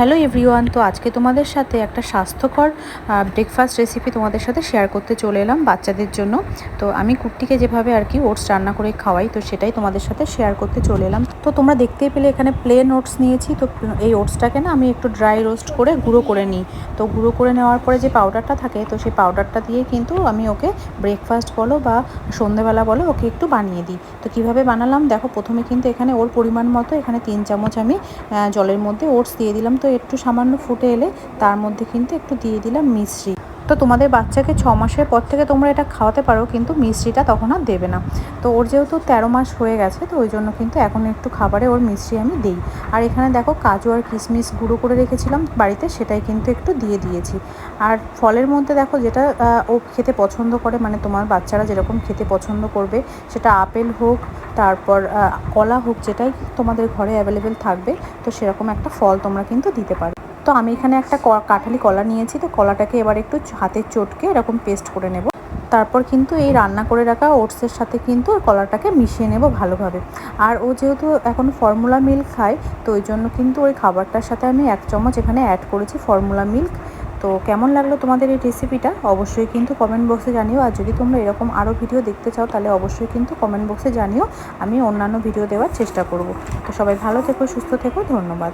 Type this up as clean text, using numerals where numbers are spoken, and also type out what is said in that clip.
Hello everyone, তো আজকে তোমাদের সাথে একটা স্বাস্থ্যকর ব্রেকফাস্ট রেসিপি তোমাদের সাথে শেয়ার করতে চলে এলাম বাচ্চাদের জন্য। তো আমি কুট্টিকে যেভাবে আর কি ওটস রান্না করে খাওয়াই, তো সেটাই তোমাদের সাথে শেয়ার করতে চলে এলাম। তো তোমরা দেখতেই পেলে এখানে প্লেন ওটস নিয়েছি। তো এই ওটসটাকে না আমি একটু ড্রাই রোস্ট করে গুঁড়ো করে নিই। তো গুঁড়ো করে নেওয়ার পরে যে পাউডারটা থাকে, তো সেই পাউডারটা দিয়ে কিন্তু আমি ওকে ব্রেকফাস্ট বলো বা সন্ধ্যেবেলা বলো ওকে একটু বানিয়ে দিই। তো কীভাবে বানালাম দেখো, প্রথমে কিন্তু এখানে ওর পরিমাণ মতো এখানে 3 চামচ আমি জলের মধ্যে ওটস দিয়ে দিলাম। তো একটু সামান্য ফুটে এলে তার মধ্যে কিন্তু একটু দিয়ে দিলাম মিশ্রি। তো তোমাদের বাচ্চাকে 6 মাসের পর থেকে তোমরা এটা খাওয়াতে পারো, কিন্তু মিশ্রিটা তখন আর দেবে না। তো ওর যেহেতু 13 মাস হয়ে গেছে, তো ওই জন্য কিন্তু এখন একটু খাবারে ওর মিশ্রি আমি দিই। আর এখানে দেখো কাজু আর কিশমিশ গুঁড়ো করে রেখেছিলাম বাড়িতে, সেটাই কিন্তু একটু দিয়ে দিয়েছি। আর ফলের মধ্যে দেখো যেটা ও খেতে পছন্দ করে, মানে তোমার বাচ্চারা যেরকম খেতে পছন্দ করবে, সেটা আপেল হোক, তারপর কলা হোক, যেটাই তোমাদের ঘরে অ্যাভেলেবেল থাকবে, তো সেরকম একটা ফল তোমরা কিন্তু দিতে পারো। তো আমি এখানে একটা কাঁঠালি কলা নিয়েছি। তো কলাটাকে এবার একটু হাতে চটকে এরকম পেস্ট করে নেব। তারপর কিন্তু এই রান্না করে রাখা ওটসের সাথে কিন্তু কলাটাকে মিশিয়ে নেব ভালোভাবে। আর ও যেহেতু এখন ফর্মুলা মিল্ক খায়, তো ওই জন্য কিন্তু ওই খাবারটার সাথে আমি 1 চামচ এখানে অ্যাড করেছি ফর্মুলা মিল্ক। তো কেমন লাগলো তোমাদের এই রেসিপিটা অবশ্যই কিন্তু কমেন্ট বক্সে জানিও। আর যদি তোমরা এরকম আরও ভিডিও দেখতে চাও, তাহলে অবশ্যই কিন্তু কমেন্ট বক্সে জানিও। আমি অন্যান্য ভিডিও দেওয়ার চেষ্টা করব। তো সবাই ভালো থেকো, সুস্থ থেকো, ধন্যবাদ।